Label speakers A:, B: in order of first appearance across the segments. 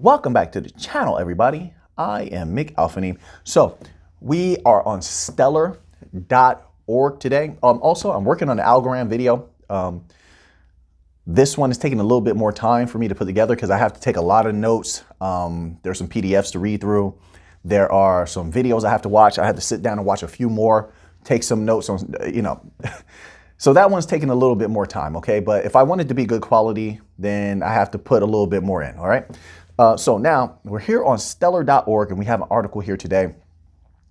A: Welcome back to the channel, everybody. I am Mick Alphaneme. So we are on stellar.org today. Also, I'm working on the Algorand video. This one is taking a little bit more time for me to put together because I have to take a lot of notes. There's some PDFs to read through. There are some videos I have to watch. I have to sit down and watch a few more, take some notes on, So that one's taking a little bit more time, okay? But if I want it to be good quality, then I have to put a little bit more in, all right? So now we're here on stellar.org and we have an article here today.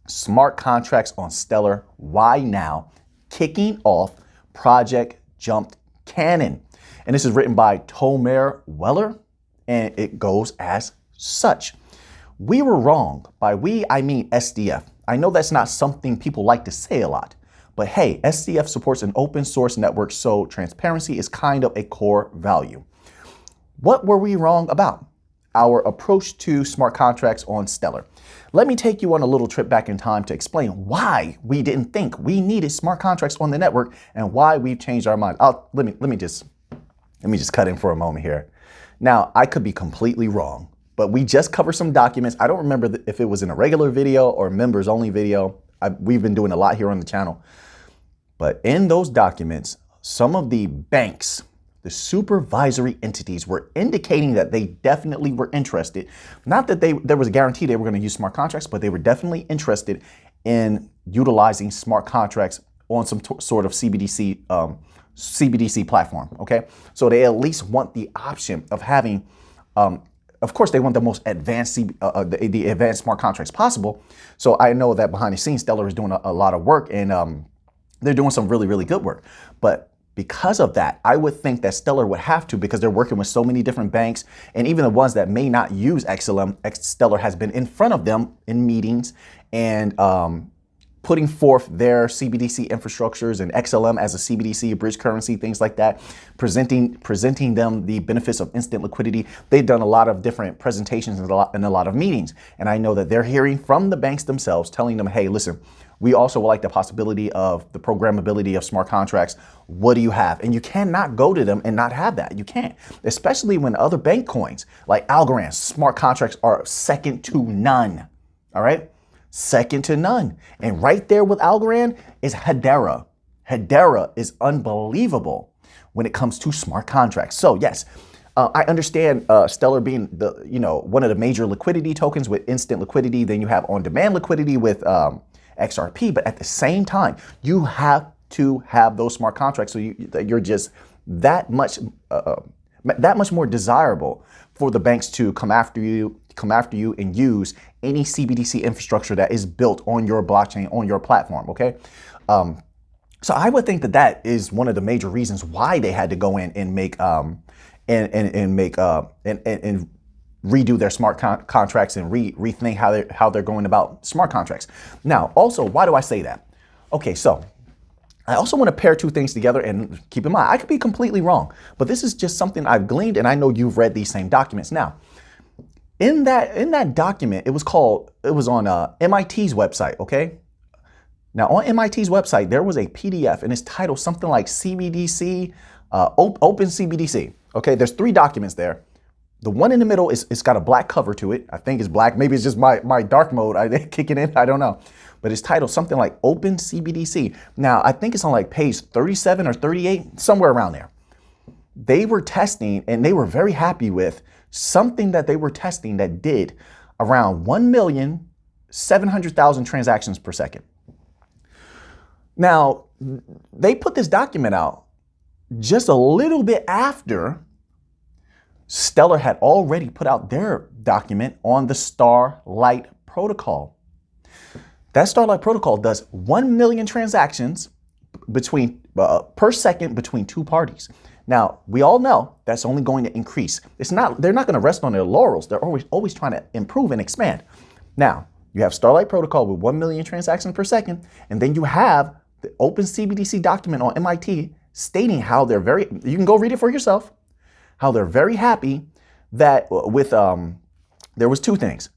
A: Smart contracts on Stellar, why now? Kicking off Project Jumped Cannon. And this is written by Tomer Weller, and it goes as such. We were wrong. By we, I mean SDF. I know that's not something people like to say a lot, but hey, SDF supports an open source network, so transparency is kind of a core value. What were we wrong about? Our approach to smart contracts on Stellar. Let me take you on a little trip back in time to explain why we didn't think we needed smart contracts on the network and why we've changed our mind. Let me just cut in for a moment here. Now, I could be completely wrong, but we just covered some documents. I don't remember if it was in a regular video or members only video. We've been doing a lot here on the channel. But in those documents, some of the banks, the supervisory entities, were indicating that they definitely were interested. Not that there was a guarantee they were going to use smart contracts, but they were definitely interested in utilizing smart contracts on some sort of CBDC platform. Okay, so they at least want the option of having. Of course, they want the most advanced the advanced smart contracts possible. So I know that behind the scenes, Stellar is doing a lot of work, and they're doing some really, really good work. But because of that, I would think that Stellar would have to, because they're working with so many different banks, and even the ones that may not use XLM, Stellar has been in front of them in meetings and putting forth their CBDC infrastructures and XLM as a CBDC, a bridge currency, things like that, presenting them the benefits of instant liquidity. They've done a lot of different presentations and a lot of meetings. And I know that they're hearing from the banks themselves, telling them, hey, listen, we also would like the possibility of the programmability of smart contracts. What do you have? And you cannot go to them and not have that. You can't, especially when other bank coins like Algorand, smart contracts are second to none. All right, second to none. And right there with Algorand is Hedera. Hedera is unbelievable when it comes to smart contracts. So yes, I understand Stellar being the one of the major liquidity tokens with instant liquidity. Then you have on-demand liquidity with XRP, but at the same time, you have to have those smart contracts, so you're just that much more desirable for the banks to come after you and use any CBDC infrastructure that is built on your blockchain, on your platform. Okay, so I would think that is one of the major reasons why they had to go in and make and redo their smart contracts and rethink how they're going about smart contracts. Now, also, why do I say that? Okay, so I also want to pair two things together, and keep in mind, I could be completely wrong, but this is just something I've gleaned, and I know you've read these same documents. Now, in that document, it was on MIT's website, okay? Now, on MIT's website, there was a PDF, and it's titled something like CBDC, Open CBDC. Okay, there's 3 documents there. The one in the middle it's got a black cover to it. I think it's black. Maybe it's just my dark mode kicking in. I don't know. But it's titled something like Open CBDC. Now, I think it's on like page 37 or 38, somewhere around there. They were testing, and they were very happy with something that they were testing that did around 1,700,000 transactions per second. Now, they put this document out just a little bit after Stellar had already put out their document on the Starlight protocol. That Starlight protocol does 1 million transactions per second between 2 parties. Now, we all know that's only going to increase. They're not going to rest on their laurels. They're always trying to improve and expand. Now, you have Starlight protocol with 1 million transactions per second, and then you have the Open CBDC document on MIT stating how you can go read it for yourself, how they're very happy that there was 2 things.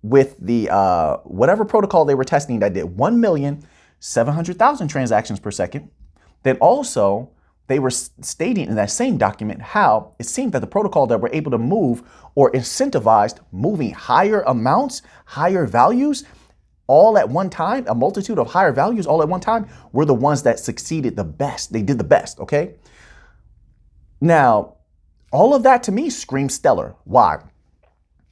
A: With the whatever protocol they were testing that did 1,700,000 transactions per second, then also they were stating in that same document how it seemed that the protocol that were able to move or incentivized moving higher amounts, higher values, all at one time, a multitude of higher values all at one time, were the ones that succeeded the best. They did the best, okay? Now, all of that to me screams Stellar. Why?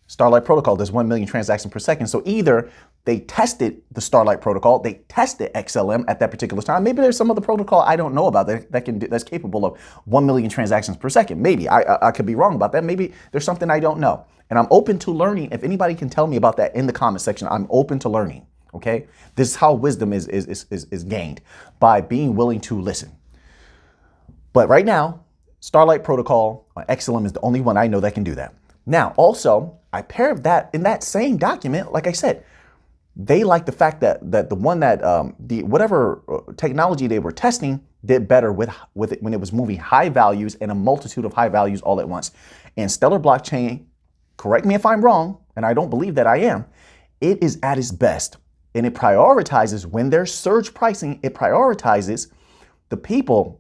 A: Starlight protocol does 1 million transactions per second. So either they tested the Starlight protocol, they tested XLM at that particular time. Maybe there's some other protocol I don't know about that's capable of 1 million transactions per second. Maybe I could be wrong about that. Maybe there's something I don't know. And I'm open to learning. If anybody can tell me about that in the comment section, I'm open to learning. Okay. This is how wisdom is gained, by being willing to listen. But right now, Starlight protocol on XLM is the only one I know that can do that. Now, also, I paired that in that same document. Like I said, they like the fact that the one that whatever technology they were testing did better with it when it was moving high values and a multitude of high values all at once. And Stellar blockchain, correct me if I'm wrong, and I don't believe that I am, it is at its best. And it prioritizes, when there's surge pricing, it prioritizes the people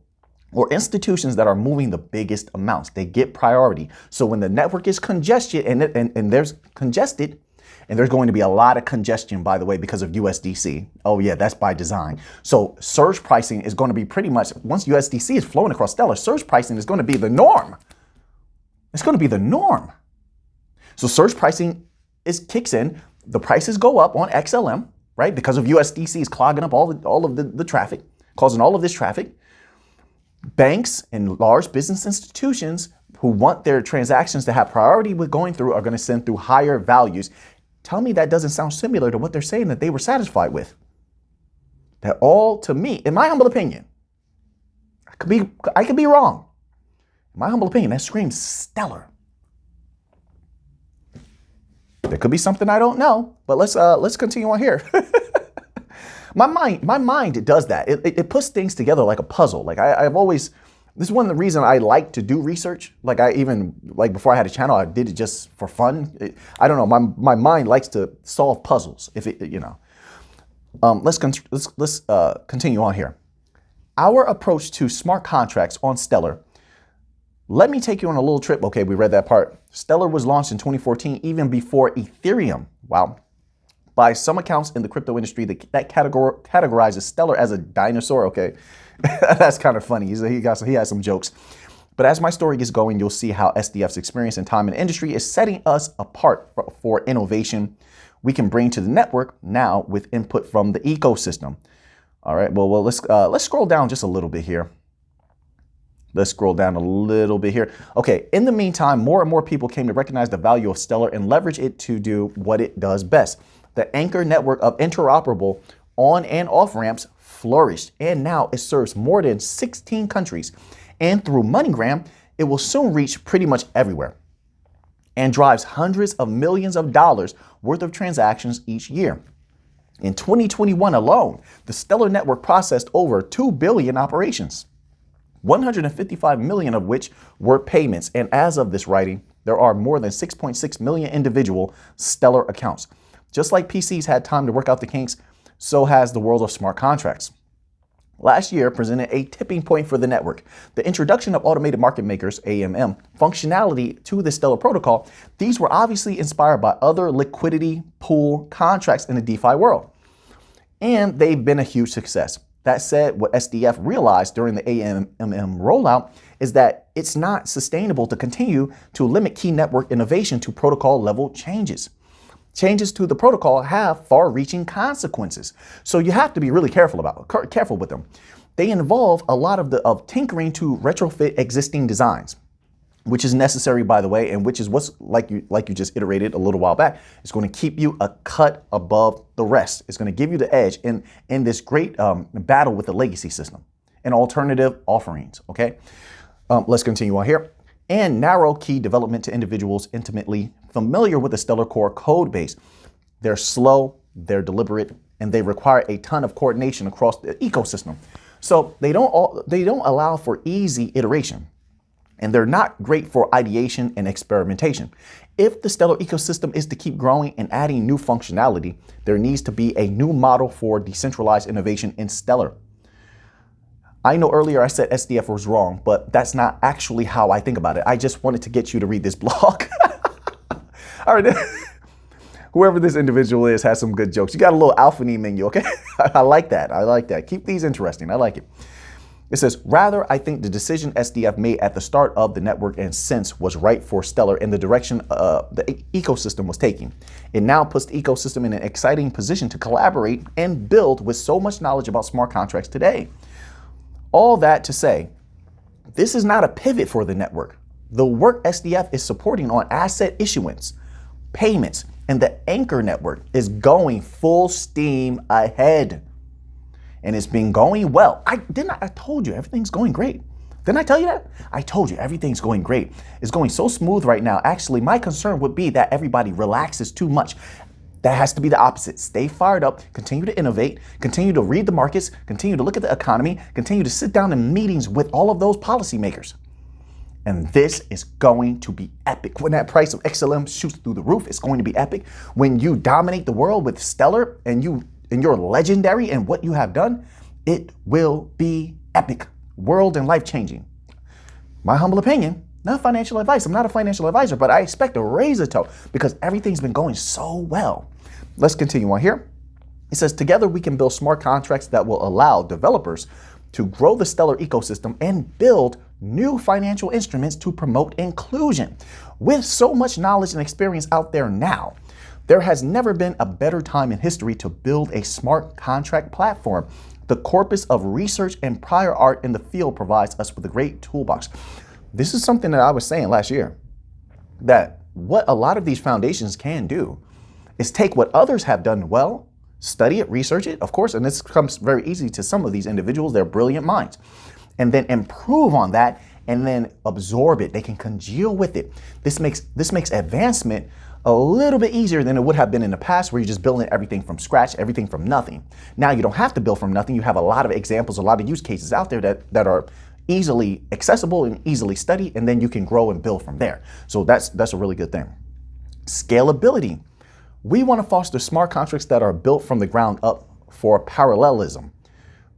A: or institutions that are moving the biggest amounts. They get priority. So when the network is congested and there's congested, and there's going to be a lot of congestion, by the way, because of USDC. Oh yeah, that's by design. So surge pricing is going to be pretty much, once USDC is flowing across Stellar, surge pricing is going to be the norm. It's going to be the norm. So surge pricing kicks in. The prices go up on XLM, right? Because of USDC is clogging up all of the traffic, causing all of this traffic. Banks and large business institutions who want their transactions to have priority with going through are going to send through higher values. Tell me that doesn't sound similar to what they're saying that they were satisfied with. That all, to me, in my humble opinion, I could be wrong. In my humble opinion, that screams Stellar. There could be something I don't know, but let's continue on here. My mind does that. It puts things together like a puzzle. Like I've always, this is one of the reasons I like to do research. Like before I had a channel, I did it just for fun. I don't know. My mind likes to solve puzzles. Let's continue on here. Our approach to smart contracts on Stellar. Let me take you on a little trip. Okay, we read that part. Stellar was launched in 2014, even before Ethereum. Wow. By some accounts in the crypto industry, that categorizes Stellar as a dinosaur. Okay, that's kind of funny. He has some jokes. But as my story gets going, you'll see how SDF's experience and time in the industry is setting us apart for innovation we can bring to the network now with input from the ecosystem. All right. Well, let's scroll down just a little bit here. Let's scroll down a little bit here. Okay. In the meantime, more and more people came to recognize the value of Stellar and leverage it to do what it does best. The Anchor network of interoperable on and off ramps flourished, and now it serves more than 16 countries. And through MoneyGram, it will soon reach pretty much everywhere and drives hundreds of millions of dollars worth of transactions each year. In 2021 alone, the Stellar network processed over 2 billion operations, 155 million of which were payments. And as of this writing, there are more than 6.6 million individual Stellar accounts. Just like PCs had time to work out the kinks, so has the world of smart contracts. Last year presented a tipping point for the network. The introduction of automated market makers, AMM, functionality to the Stellar protocol. These were obviously inspired by other liquidity pool contracts in the DeFi world. And they've been a huge success. That said, what SDF realized during the AMM rollout is that it's not sustainable to continue to limit key network innovation to protocol level changes. Changes to the protocol have far-reaching consequences. So you have to be really careful with them. They involve a lot of tinkering to retrofit existing designs, which is necessary, by the way, and which is what's like you just iterated a little while back. It's going to keep you a cut above the rest. It's going to give you the edge in this great battle with the legacy system and alternative offerings. Okay, let's continue on here. And narrow key development to individuals intimately familiar with the Stellar core code base. They're slow, they're deliberate, and they require a ton of coordination across the ecosystem. So they don't allow for easy iteration, and they're not great for ideation and experimentation. If the Stellar ecosystem is to keep growing and adding new functionality, there needs to be a new model for decentralized innovation in Stellar. I know earlier I said SDF was wrong, but that's not actually how I think about it. I just wanted to get you to read this blog. All right. Whoever this individual is has some good jokes. You got a little alpha menu, okay? I like that. I like that. Keep these interesting. I like it. It says, rather, I think the decision SDF made at the start of the network and since was right for Stellar in the direction the ecosystem was taking. It now puts the ecosystem in an exciting position to collaborate and build with so much knowledge about smart contracts today. All that to say, this is not a pivot for the network. The work SDF is supporting on asset issuance, payments, and the Anchor network is going full steam ahead. And it's been going well. I told you everything's going great. Didn't I tell you that? I told you everything's going great. It's going so smooth right now. Actually, my concern would be that everybody relaxes too much. That has to be the opposite. Stay fired up, continue to innovate, continue to read the markets, continue to look at the economy, continue to sit down in meetings with all of those policymakers. And this is going to be epic. When that price of XLM shoots through the roof, it's going to be epic. When you dominate the world with Stellar and you're legendary in what you have done, it will be epic, world and life-changing. My humble opinion, not financial advice. I'm not a financial advisor, but I expect to raise a toe because everything's been going so well. Let's continue on here. It says, together we can build smart contracts that will allow developers to grow the Stellar ecosystem and build new financial instruments to promote inclusion. With so much knowledge and experience out there now, there has never been a better time in history to build a smart contract platform. The corpus of research and prior art in the field provides us with a great toolbox. This is something that I was saying last year, that what a lot of these foundations can do is take what others have done well, study it, research it, of course, and this comes very easy to some of these individuals, they're brilliant minds, and then improve on that and then absorb it. They can congeal with it. This makes advancement a little bit easier than it would have been in the past, where you're just building everything from scratch, everything from nothing. Now you don't have to build from nothing. You have a lot of examples, a lot of use cases out there that are easily accessible and easily studied, and then you can grow and build from there. So that's a really good thing. Scalability. We want to foster smart contracts that are built from the ground up for parallelism.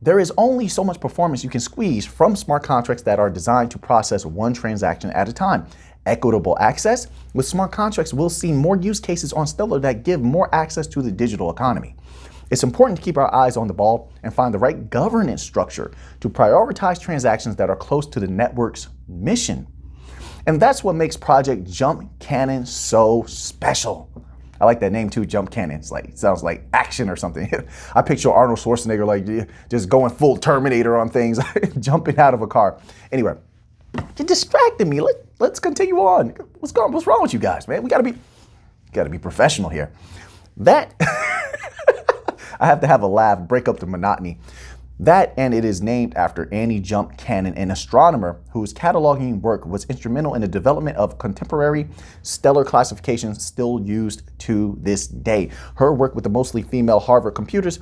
A: There is only so much performance you can squeeze from smart contracts that are designed to process one transaction at a time. Equitable access. With smart contracts, we'll see more use cases on Stellar that give more access to the digital economy. It's important to keep our eyes on the ball and find the right governance structure to prioritize transactions that are close to the network's mission. And that's what makes Project Jump Cannon so special. I like that name too, Jump Cannon. It sounds like action or something. I picture Arnold Schwarzenegger like just going full Terminator on things, jumping out of a car. Anyway, you distracted me. Let's continue on. What's wrong with you guys, man? We gotta be professional here. That I have to have a laugh, break up the monotony. That, and it is named after Annie Jump Cannon, an astronomer whose cataloging work was instrumental in the development of contemporary stellar classifications still used to this day. Her work with the mostly female Harvard computers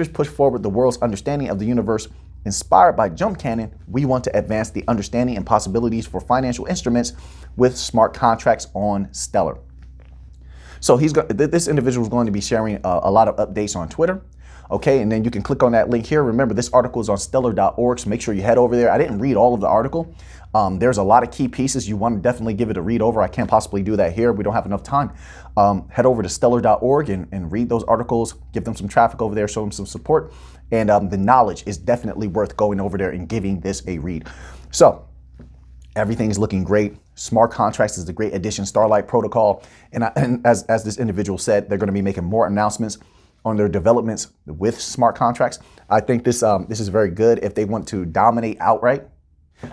A: pushed forward the world's understanding of the universe. Inspired by Jump Cannon, we want to advance the understanding and possibilities for financial instruments with smart contracts on Stellar. So this individual is going to be sharing a lot of updates on Twitter. Okay, and then you can click on that link here. Remember, this article is on stellar.org, so make sure you head over there. I didn't read all of the article. There's a lot of key pieces. You want to definitely give it a read over. I can't possibly do that here. We don't have enough time. Head over to stellar.org and read those articles. Give them some traffic over there, show them some support. And the knowledge is definitely worth going over there and giving this a read. So everything's looking great. Smart contracts is the great addition, Starlight protocol. And as this individual said, they're going to be making more announcements on their developments with smart contracts. I think this is very good if they want to dominate outright.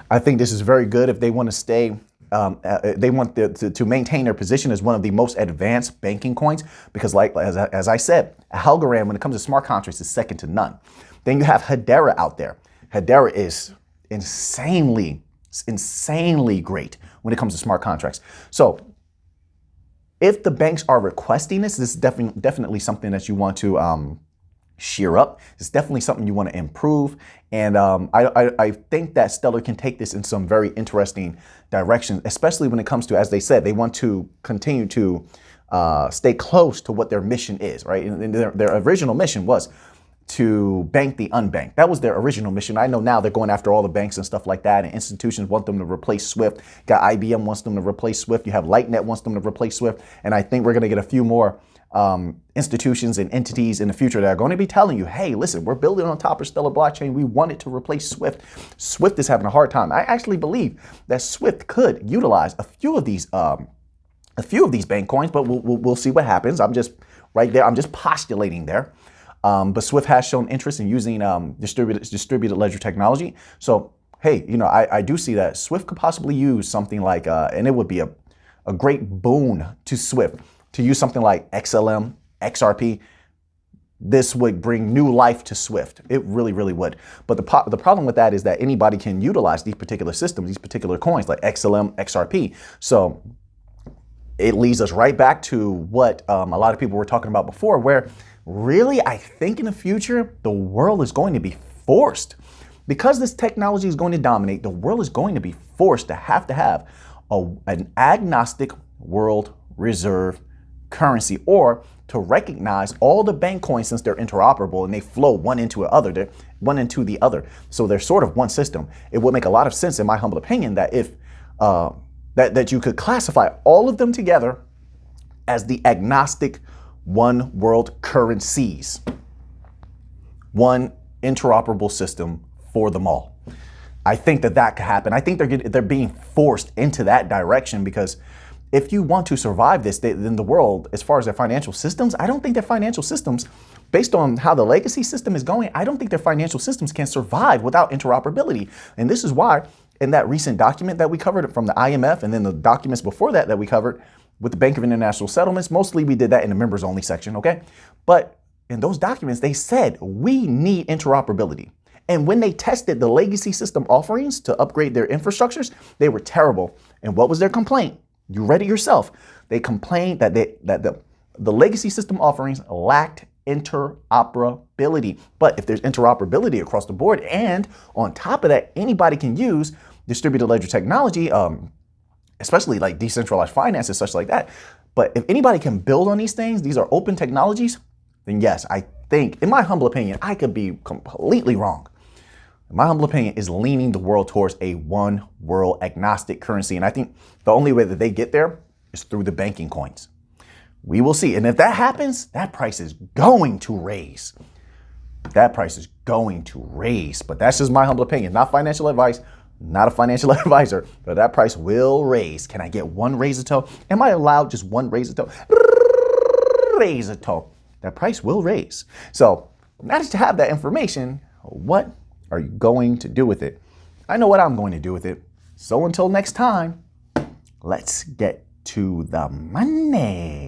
A: I think this is very good if they want to stay, they want to maintain their position as one of the most advanced banking coins, because as I said, Algorand, when it comes to smart contracts, is second to none. Then you have Hedera out there. Hedera is insanely great when it comes to smart contracts. So if the banks are requesting this is definitely something that you want to shear up. It's definitely something you want to improve. And I think that Stellar can take this in some very interesting directions, especially when it comes to, as they said, they want to continue to stay close to what their mission is, right? And their original mission was to bank the unbanked. That was their original mission. I know now they're going after all the banks and stuff like that, and institutions want them to replace SWIFT. Got IBM wants them to replace SWIFT. You have LightNet wants them to replace SWIFT. And I think we're going to get a few more institutions and entities in the future that are going to be telling you, hey, listen, we're building on top of Stellar blockchain. We want it to replace SWIFT. SWIFT is having a hard time. I actually believe that SWIFT could utilize a few of these bank coins, but we'll see what happens. I'm just right there. I'm just postulating there. But SWIFT has shown interest in using distributed ledger technology. So, hey, I do see that SWIFT could possibly use something like, and it would be a great boon to SWIFT to use something like XLM, XRP. This would bring new life to SWIFT. It really, really would. But the problem with that is that anybody can utilize these particular systems, these particular coins like XLM, XRP. So it leads us right back to what a lot of people were talking about before, where really, I think in the future, the world is going to be forced. Because this technology is going to dominate, the world is going to be forced to have an agnostic world reserve currency, or to recognize all the bank coins, since they're interoperable and they flow one into the other. So they're sort of one system. It would make a lot of sense, in my humble opinion, that if that you could classify all of them together as the agnostic one world currencies, one interoperable system for them all. I think that could happen. I think they're being forced into that direction, because if you want to survive this, then the world, as far as their financial systems, I don't think their financial systems, based on how the legacy system is going, I don't think their financial systems can survive without interoperability. And this is why in that recent document that we covered from the IMF, and then the documents before that we covered with the Bank of International Settlements, mostly we did that in the members only section, okay? But in those documents, they said we need interoperability. And when they tested the legacy system offerings to upgrade their infrastructures, they were terrible. And what was their complaint? You read it yourself. They complained that the legacy system offerings lacked interoperability. But if there's interoperability across the board, and on top of that, anybody can use distributed ledger technology, especially like decentralized finance and such like that. But if anybody can build on these things, these are open technologies, then yes, I think, in my humble opinion, I could be completely wrong. My humble opinion is leaning the world towards a one world agnostic currency. And I think the only way that they get there is through the banking coins. We will see. And if that happens, that price is going to raise. That price is going to raise. But that's just my humble opinion, not financial advice, not a financial advisor, but that price will raise. Can I get one razor toe? Am I allowed just one razor toe? Razor toe. That price will raise. So now that you have that information, what are you going to do with it? I know what I'm going to do with it. So until next time, let's get to the money.